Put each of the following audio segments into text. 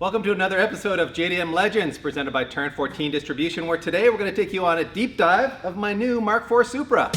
Welcome to another episode of JDM Legends presented by Turn 14 Distribution, where today we're going to take you on a deep dive of my new Mark IV Supra.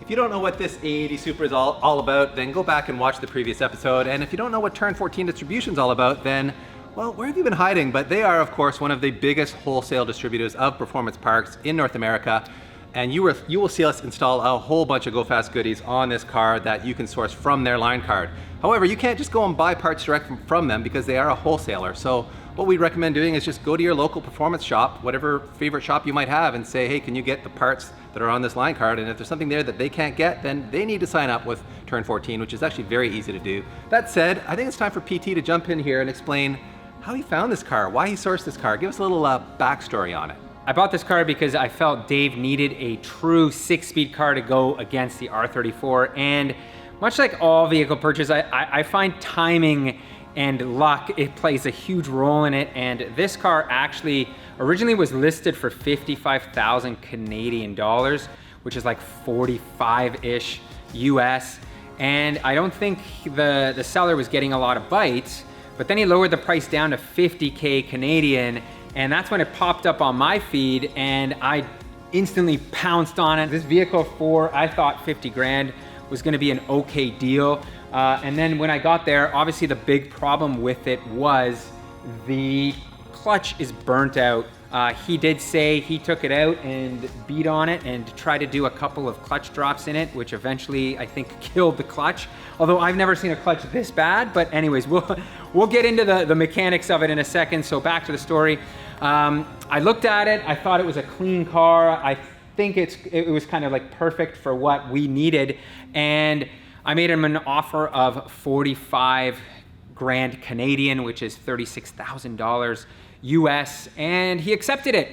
If you don't know what this A80 Supra is all about, then go back and watch the previous episode. And if you don't know what Turn 14 Distribution is all about, then, well, where have you been hiding? But they are, of course, one of the biggest wholesale distributors of performance parts in North America. And you will see us install a whole bunch of Go Fast goodies on this car that you can source from their line card. However, you can't just go and buy parts direct from them because they are a wholesaler. So what we recommend doing is just go to your local performance shop, whatever favorite shop you might have, and say, hey, can you get the parts that are on this line card? And if there's something there that they can't get, then they need to sign up with Turn 14, which is actually very easy to do. That said, I think it's time for PT to jump in here and explain how he found this car, why he sourced this car. Give us a little backstory on it. I bought this car because I felt Dave needed a true 6-speed car to go against the R34. And much like all vehicle purchases, I find timing and luck, it plays a huge role in it. And this car actually originally was listed for 55,000 Canadian dollars, which is like 45-ish US. And I don't think the seller was getting a lot of bites, but then he lowered the price down to 50K Canadian. And that's when it popped up on my feed and I instantly pounced on it. This vehicle for, I thought 50 grand was gonna be an okay deal. And then when I got there, obviously the big problem with it was the clutch is burnt out. He did say he took it out and beat on it and tried to do a couple of clutch drops in it, which eventually I think killed the clutch. Although I've never seen a clutch this bad, but anyways, we'll get into the mechanics of it in a second. So back to the story. I looked at it, I thought it was a clean car. I think it was kind of like perfect for what we needed. And I made him an offer of 45 grand Canadian, which is $36,000 US, and he accepted it.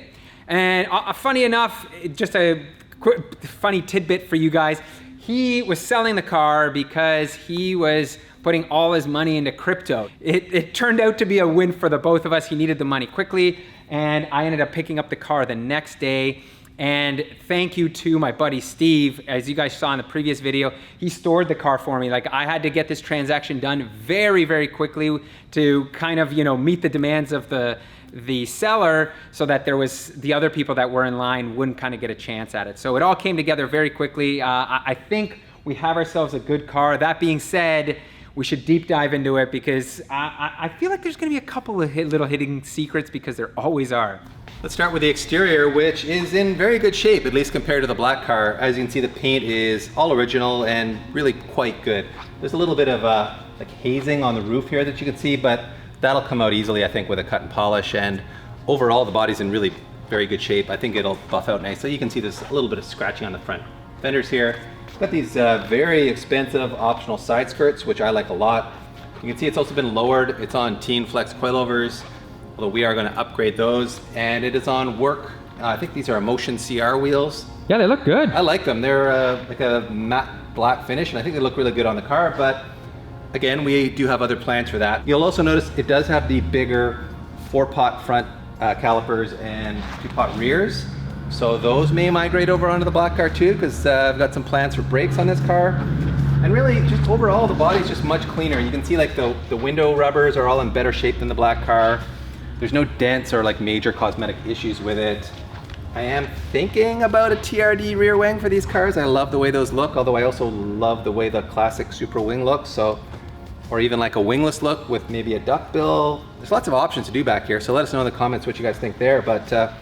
And funny enough, just a quick, funny tidbit for you guys, he was selling the car because he was putting all his money into crypto. It turned out to be a win for the both of us. He needed the money quickly, and I ended up picking up the car the next day. And thank you to my buddy Steve. As you guys saw in the previous video, he stored the car for me. Like, I had to get this transaction done very, very quickly to kind of, meet the demands of the seller so that there was the other people that were in line wouldn't kind of get a chance at it. So it all came together very quickly. I think we have ourselves a good car. That being said, we should deep dive into it because I feel like there's gonna be a couple of little hidden secrets because there always are. Let's start with the exterior, which is in very good shape, at least compared to the black car. As you can see, the paint is all original and really quite good. There's a little bit of like hazing on the roof here that you can see, but that'll come out easily, I think, with a cut and polish. And overall, the body's in really very good shape. I think it'll buff out nice. So you can see there's a little bit of scratching on the front fenders here. Got these very expensive optional side skirts, which I like a lot. You can see it's also been lowered. It's on Teen Flex coilovers, although we are going to upgrade those. And it is on work. I think these are Emotion CR wheels. Yeah, they look good. I like them. They're like a matte black finish, and I think they look really good on the car. But again, we do have other plans for that. You'll also notice it does have the bigger 4-pot front calipers and 2-pot rears. So those may migrate over onto the black car too, because I've got some plans for brakes on this car. And really, just overall, the body's just much cleaner. You can see like the window rubbers are all in better shape than the black car. There's no dents or like major cosmetic issues with it. I am thinking about a TRD rear wing for these cars. I love the way those look, although I also love the way the classic Supra wing looks. So, or even like a wingless look with maybe a duckbill. There's lots of options to do back here. So let us know in the comments what you guys think there. But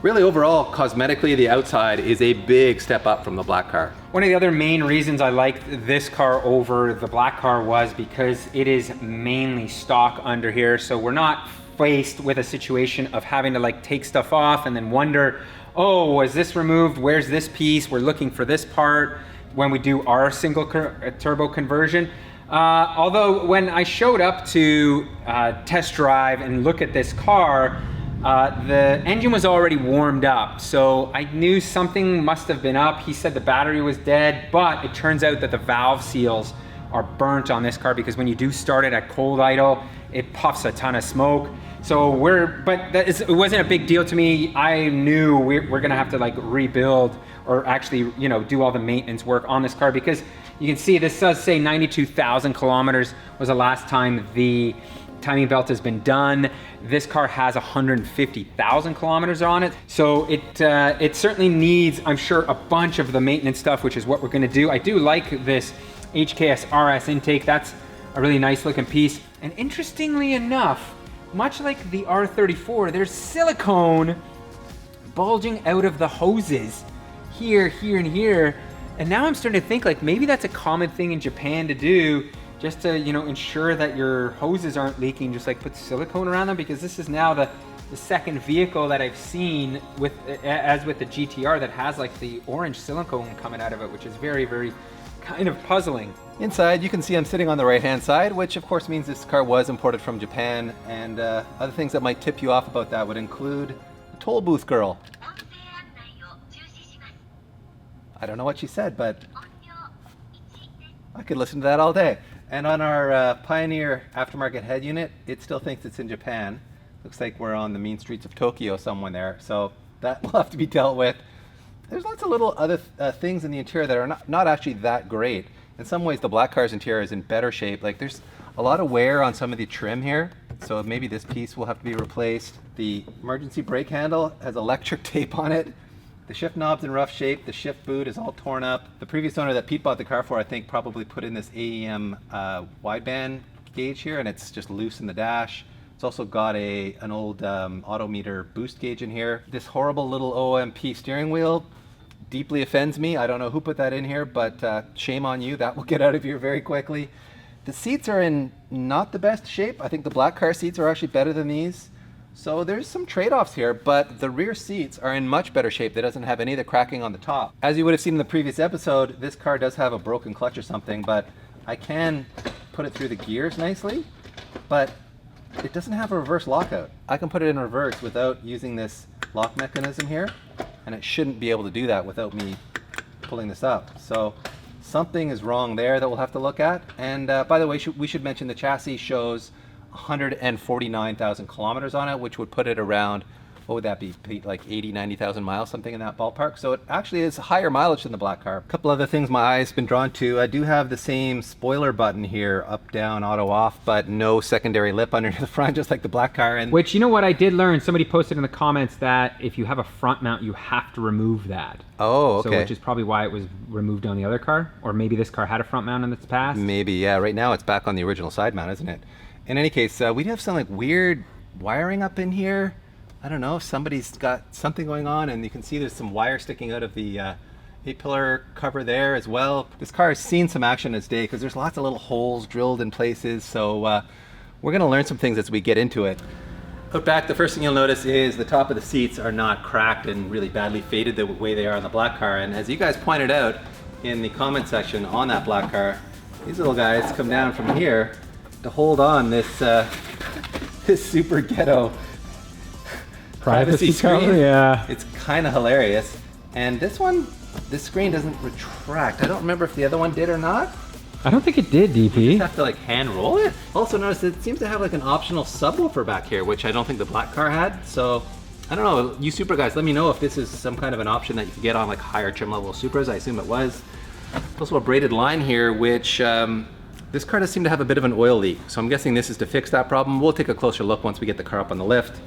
really overall, cosmetically, the outside is a big step up from the black car. One of the other main reasons I liked this car over the black car was because it is mainly stock under here. So we're not faced with a situation of having to like take stuff off and then wonder, oh, was this removed? Where's this piece? We're looking for this part when we do our single turbo conversion. Although when I showed up to test drive and look at this car, the engine was already warmed up, so I knew something must have been up. He said the battery was dead, but it turns out that the valve seals are burnt on this car because when you do start it at cold idle, it puffs a ton of smoke. So it wasn't a big deal to me. I knew we're gonna have to like rebuild or actually, you know, do all the maintenance work on this car because you can see this does say 92,000 kilometers was the last time the timing belt has been done. This car has 150,000 kilometers on it. So it certainly needs, I'm sure, a bunch of the maintenance stuff, which is what we're gonna do. I do like this HKS RS intake. That's a really nice looking piece. And interestingly enough, much like the R34, there's silicone bulging out of the hoses here, here, and here. And now I'm starting to think like maybe that's a common thing in Japan to do, just to, you know, ensure that your hoses aren't leaking, just like put silicone around them, because this is now the second vehicle that I've seen with, as with the GTR, that has like the orange silicone coming out of it, which is very, very kind of puzzling. Inside, you can see I'm sitting on the right-hand side, which of course means this car was imported from Japan, and other things that might tip you off about that would include the toll booth girl. I don't know what she said, but I could listen to that all day. And on our Pioneer aftermarket head unit, it still thinks it's in Japan. Looks like we're on the mean streets of Tokyo somewhere there, so that will have to be dealt with. There's lots of little other things in the interior that are not actually that great. In some ways, the black car's interior is in better shape. Like, there's a lot of wear on some of the trim here, so maybe this piece will have to be replaced. The emergency brake handle has electric tape on it. The shift knob's in rough shape. The shift boot is all torn up. The previous owner that Pete bought the car for, I think, probably put in this AEM wideband gauge here, and it's just loose in the dash. It's also got an old autometer boost gauge in here. This horrible little OMP steering wheel deeply offends me. I don't know who put that in here, but shame on you. That will get out of here very quickly. The seats are in not the best shape. I think the black car seats are actually better than these. So there's some trade-offs here, but the rear seats are in much better shape. It doesn't have any of the cracking on the top. As you would have seen in the previous episode, this car does have a broken clutch or something, but I can put it through the gears nicely, but it doesn't have a reverse lockout. I can put it in reverse without using this lock mechanism here, and it shouldn't be able to do that without me pulling this up. So something is wrong there that we'll have to look at. And by the way, we should mention the chassis shows 149,000 kilometers on it, which would put it around, what would that be, Pete, like 80, 90,000 miles, something in that ballpark. So it actually is higher mileage than the black car. A couple other things my eye's been drawn to. I do have the same spoiler button here, up, down, auto, off, but no secondary lip underneath the front, just like the black car. And which, you know what, I did learn, somebody posted in the comments that if you have a front mount, you have to remove that. Oh, okay. So which is probably why it was removed on the other car, or maybe this car had a front mount in its past. Maybe, yeah. Right now it's back on the original side mount, isn't it? In any case, we have some like weird wiring up in here. I don't know if somebody's got something going on, and you can see there's some wire sticking out of the A-pillar cover there as well. This car has seen some action in its day because there's lots of little holes drilled in places, so we're going to learn some things as we get into it. Out back, the first thing you'll notice is the top of the seats are not cracked and really badly faded the way they are on the black car, and as you guys pointed out in the comment section on that black car, these little guys come down from here to hold on this this super ghetto privacy screen. Yeah, it's kind of hilarious. And this screen doesn't retract. I don't remember if the other one did or not. I don't think it did, DP. You just have to like hand roll it. Also notice it seems to have like an optional subwoofer back here, which I don't think the black car had. So I don't know, you Supra guys, let me know if this is some kind of an option that you can get on like higher trim level Supras. I assume it was. Also a braided line here, which this car does seem to have a bit of an oil leak, so I'm guessing this is to fix that problem. We'll take a closer look once we get the car up on the lift.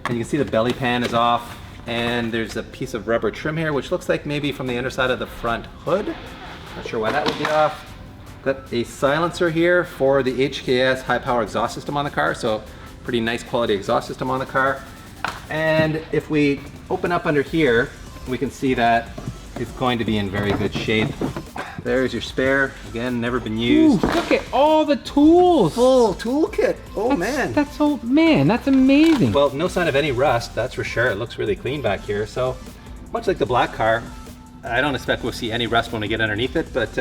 And you can see the belly pan is off, and there's a piece of rubber trim here, which looks like maybe from the underside of the front hood. Not sure why that would be off. Got a silencer here for the HKS high power exhaust system on the car, so pretty nice quality exhaust system on the car. And if we open up under here, we can see that it's going to be in very good shape. There's your spare. Again, never been used. Ooh, look at all the tools. Full toolkit. Oh man. That's amazing. Well, no sign of any rust, that's for sure. It looks really clean back here. So much like the black car, I don't expect we'll see any rust when we get underneath it, but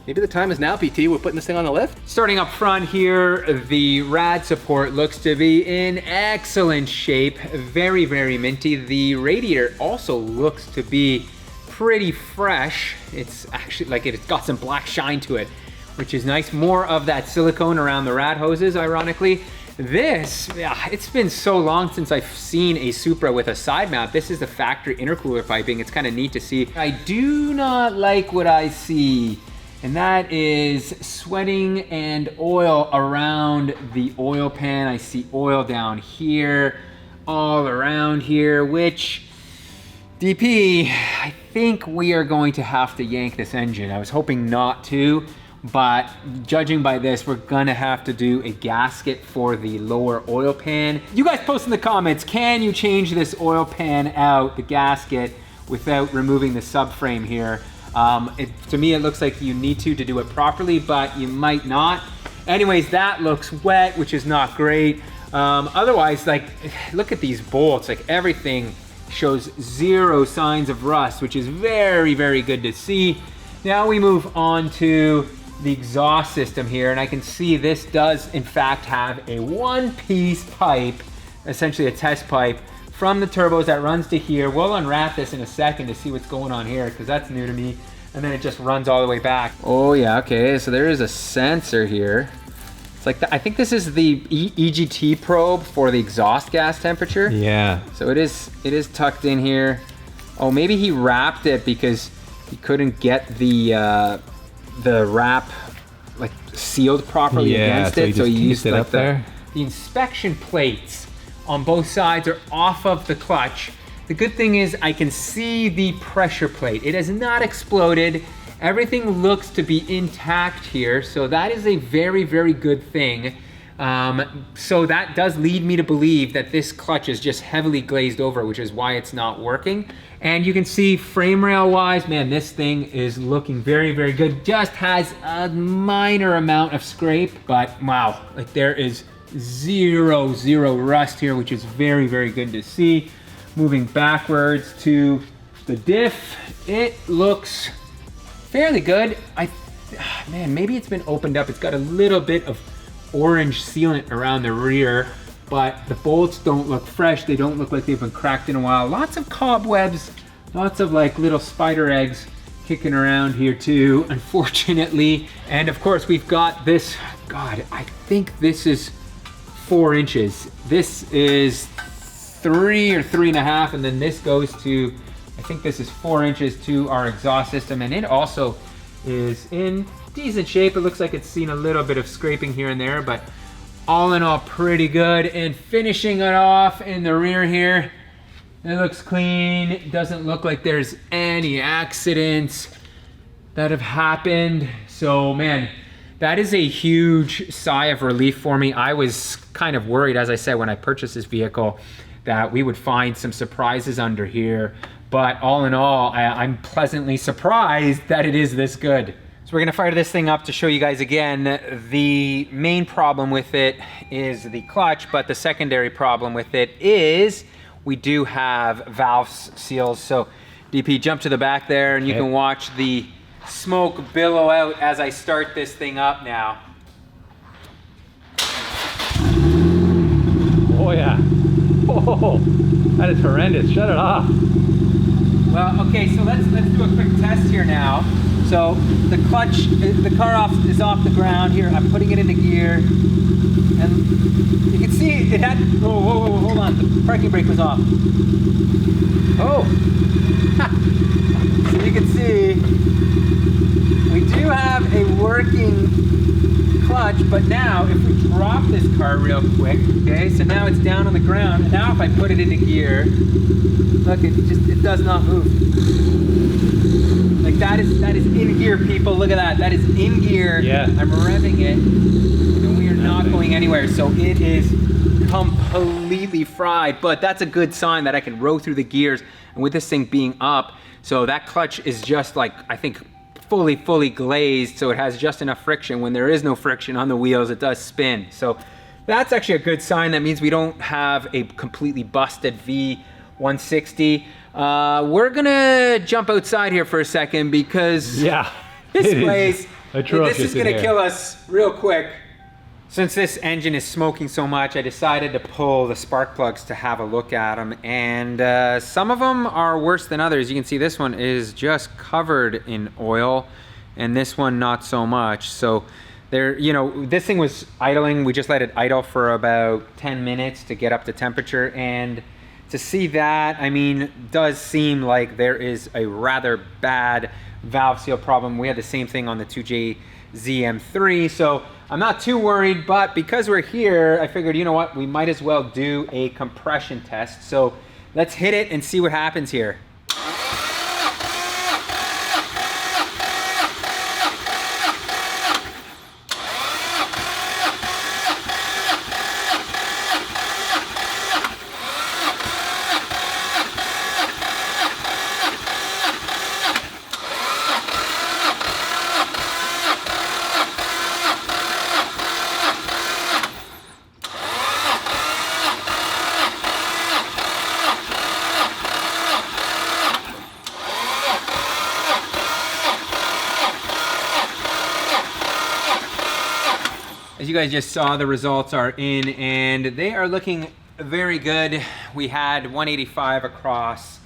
maybe the time is now, PT. We're putting this thing on the lift. Starting up front here, the rad support looks to be in excellent shape. Very, very minty. The radiator also looks to be pretty fresh. It's actually like it's got some black shine to it, which is nice. More of that silicone around the rad hoses, ironically. This, it's been so long since I've seen a Supra with a side mount. This is the factory intercooler piping. It's kind of neat to see. I do not like what I see, and that is sweating and oil around the oil pan. I see oil down here, all around here, which, DP, I think we are going to have to yank this engine. I was hoping not to, but judging by this, we're gonna have to do a gasket for the lower oil pan. You guys post in the comments, can you change this oil pan out, the gasket, without removing the subframe here? To me, it looks like you need to do it properly, but you might not. Anyways, that looks wet, which is not great. Otherwise, like, look at these bolts, like everything shows zero signs of rust, which is very, very good to see. Now we move on to the exhaust system here, and I can see this does in fact have a one-piece pipe, essentially a test pipe, from the turbos that runs to here. We'll unwrap this in a second to see what's going on here, because that's new to me. And then it just runs all the way back. Oh yeah, okay, so there is a sensor here. It's like, I think this is the EGT probe for the exhaust gas temperature. Yeah. So it is tucked in here. Oh, maybe he wrapped it because he couldn't get the wrap like sealed properly against it. So he used it like up there. The inspection plates on both sides are off of the clutch. The good thing is I can see the pressure plate. It has not exploded. Everything looks to be intact here, so that is a very, very good thing. So that does lead me to believe that this clutch is just heavily glazed over, which is why it's not working. And you can see frame rail wise, man, this thing is looking very, very good. Just has a minor amount of scrape, but wow, like there is zero rust here, which is very, very good to see. Moving backwards to the diff, it looks fairly good. Man, maybe it's been opened up. It's got a little bit of orange sealant around the rear, but the bolts don't look fresh. They don't look like they've been cracked in a while. Lots of cobwebs, lots of like little spider eggs kicking around here too, unfortunately. And of course we've got this, God, I think this is 4 inches. This is 3 or 3.5, and then this goes to, I think this is 4 inches to our exhaust system, and it also is in decent shape. It looks like it's seen a little bit of scraping here and there, but all in all, pretty good. And finishing it off in the rear here, it looks clean. It doesn't look like there's any accidents that have happened. So man, that is a huge sigh of relief for me. I was kind of worried, as I said, when I purchased this vehicle, that we would find some surprises under here. But all in all, I'm pleasantly surprised that it is this good. So we're gonna fire this thing up to show you guys again. The main problem with it is the clutch, but the secondary problem with it is we do have valve seals. So DP, jump to the back there and you can watch the smoke billow out as I start this thing up now. Oh yeah. Oh, that is horrendous. Shut it off. Well, okay, so let's do a quick test here now. So the clutch, the car is off the ground here. I'm putting it into gear, and you can see it had. Whoa, hold on. The parking brake was off. Oh, so you can see we do have a working clutch, but now if we drop this car real quick, okay, so now it's down on the ground, and now if I put it into gear, look, it does not move. Like that is in gear, people. Look at that. That is in gear. Yeah. I'm revving it, and we are not going anywhere. So it is completely fried, but that's a good sign that I can row through the gears. And with this thing being up, so that clutch is just like, I think, fully glazed, so it has just enough friction. When there is no friction on the wheels, it does spin. So that's actually a good sign. That means we don't have a completely busted V160. We're gonna jump outside here for a second because this place, this is gonna kill us real quick. Since this engine is smoking so much, I decided to pull the spark plugs to have a look at them, and some of them are worse than others. You can see this one is just covered in oil, and this one not so much. So there, you know, this thing was idling. We just let it idle for about 10 minutes to get up to temperature, and to see that, I mean, does seem like there is a rather bad valve seal problem. We had the same thing on the 2JZM3, so I'm not too worried, but because we're here, I figured, you know what, we might as well do a compression test. So let's hit it and see what happens here. As you guys just saw, the results are in and they are looking very good. We had 185 across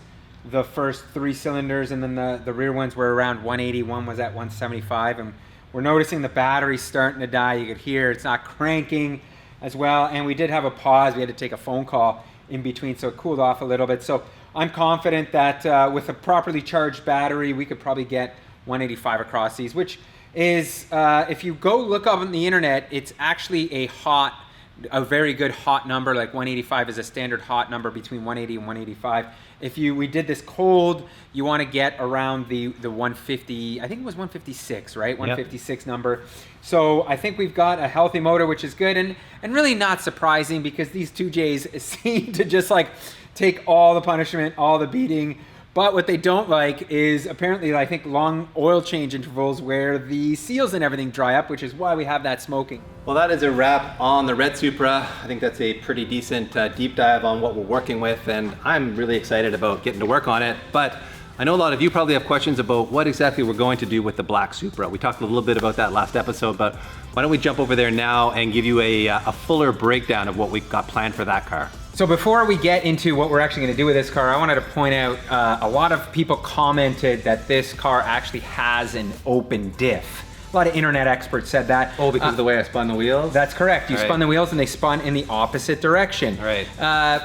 the first 3 cylinders, and then the rear ones were around 180, one was at 175, and we're noticing the battery's starting to die. You could hear it's not cranking as well, and we did have a pause. We had to take a phone call in between, so it cooled off a little bit. So I'm confident that with a properly charged battery, we could probably get 185 across these, which is, if you go look up on the internet, it's actually a very good hot number. Like 185 is a standard hot number between 180 and 185. If we did this cold, you want to get around the 150, I think it was 156, right? 156 number. So I think we've got a healthy motor, which is good, and really not surprising because these 2Js seem to just like take all the punishment, all the beating. But what they don't like is apparently, I think, long oil change intervals where the seals and everything dry up, which is why we have that smoking. Well, that is a wrap on the red Supra. I think that's a pretty decent deep dive on what we're working with, and I'm really excited about getting to work on it. But I know a lot of you probably have questions about what exactly we're going to do with the black Supra. We talked a little bit about that last episode, but why don't we jump over there now and give you a fuller breakdown of what we've got planned for that car. So before we get into what we're actually going to do with this car, I wanted to point out a lot of people commented that this car actually has an open diff. A lot of internet experts said that. Oh, because of the way I spun the wheels? That's correct. You spun the wheels and they spun in the opposite direction. Right.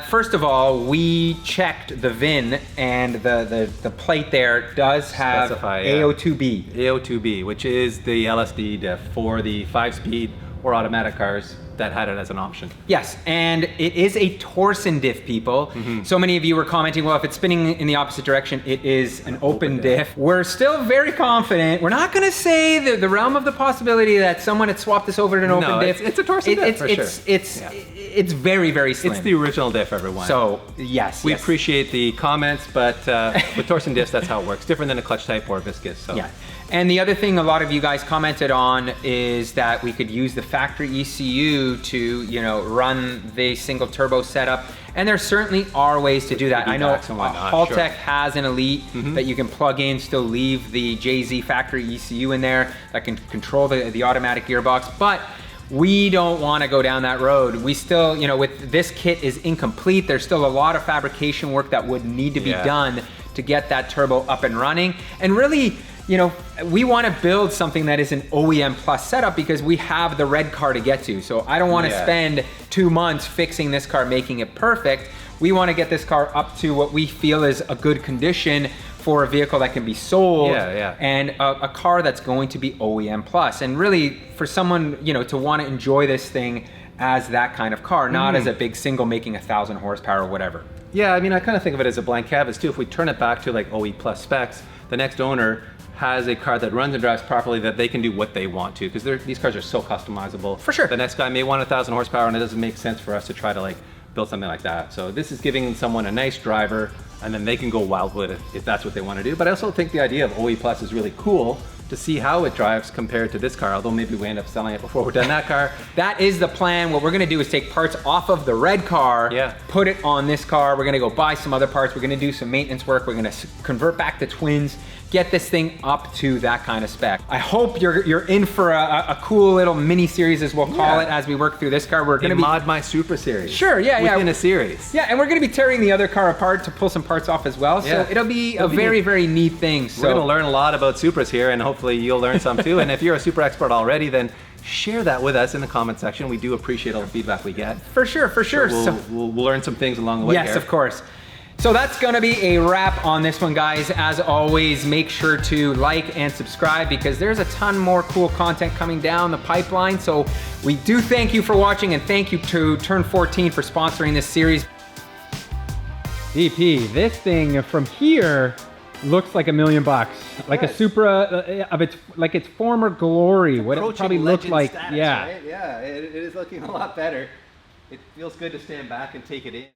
First of all, we checked the VIN, and the plate there does have AO2B. AO2B, which is the LSD diff for the 5-speed or automatic cars that had it as an option. Yes, and it is a torsion diff, people. Mm-hmm. So many of you were commenting, well, if it's spinning in the opposite direction, it is an open diff. We're still very confident. We're not gonna say the realm of the possibility that someone had swapped this over to an open diff. It's a torsion diff for sure. It's very, very slim. It's the original diff, everyone. So, yes. We appreciate the comments, but with torsion diffs, that's how it works. Different than a clutch type or viscous. So. Yeah. And the other thing a lot of you guys commented on is that we could use the factory ECU to, you know, run the single turbo setup. And there certainly are ways to do that. I know Haltech has an Elite that you can plug in, still leave the JZ factory ECU in there that can control the automatic gearbox. But we don't want to go down that road. We still, you know, with this kit is incomplete. There's still a lot of fabrication work that would need to be done to get that turbo up and running. And really, you know, we want to build something that is an OEM plus setup because we have the red car to get to. So I don't want to spend 2 months fixing this car, making it perfect. We want to get this car up to what we feel is a good condition for a vehicle that can be sold, and a car that's going to be OEM plus. And really, for someone, you know, to want to enjoy this thing as that kind of car, not as a big single making 1,000 horsepower or whatever. Yeah, I mean, I kind of think of it as a blank canvas too. If we turn it back to like OE plus specs, the next owner has a car that runs and drives properly, that they can do what they want to, because these cars are so customizable. For sure. The next guy may want 1,000 horsepower, and it doesn't make sense for us to try to like build something like that. So this is giving someone a nice driver, and then they can go wild with it if that's what they want to do. But I also think the idea of OE plus is really cool, to see how it drives compared to this car, although maybe we end up selling it before we're done that car. That is the plan. What we're gonna do is take parts off of the red car, Yeah. put it on this car. We're gonna go buy some other parts. We're gonna do some maintenance work. We're gonna convert back to twins, get this thing up to that kind of spec. I hope you're in for a cool little mini series, as we'll call it, as we work through this car. We're gonna be Mod My Supra series. Sure, yeah, within a series. Yeah, and we're gonna be tearing the other car apart to pull some parts off as well. Yeah. So it'll be a very, very neat thing. So We're gonna learn a lot about Supras here, and hopefully you'll learn some too. And if you're a Supra expert already, then share that with us in the comment section. We do appreciate all the feedback we get. for sure. We'll learn some things along the way Yes, here. of course. So that's gonna be a wrap on this one, guys. As always, make sure to like and subscribe because there's a ton more cool content coming down the pipeline. So we do thank you for watching, and thank you to Turn 14 for sponsoring this series. DP, this thing from here looks like $1 million, like a Supra of its former glory. What it probably looked like, status, yeah. Right? Yeah, it is looking a lot better. It feels good to stand back and take it in.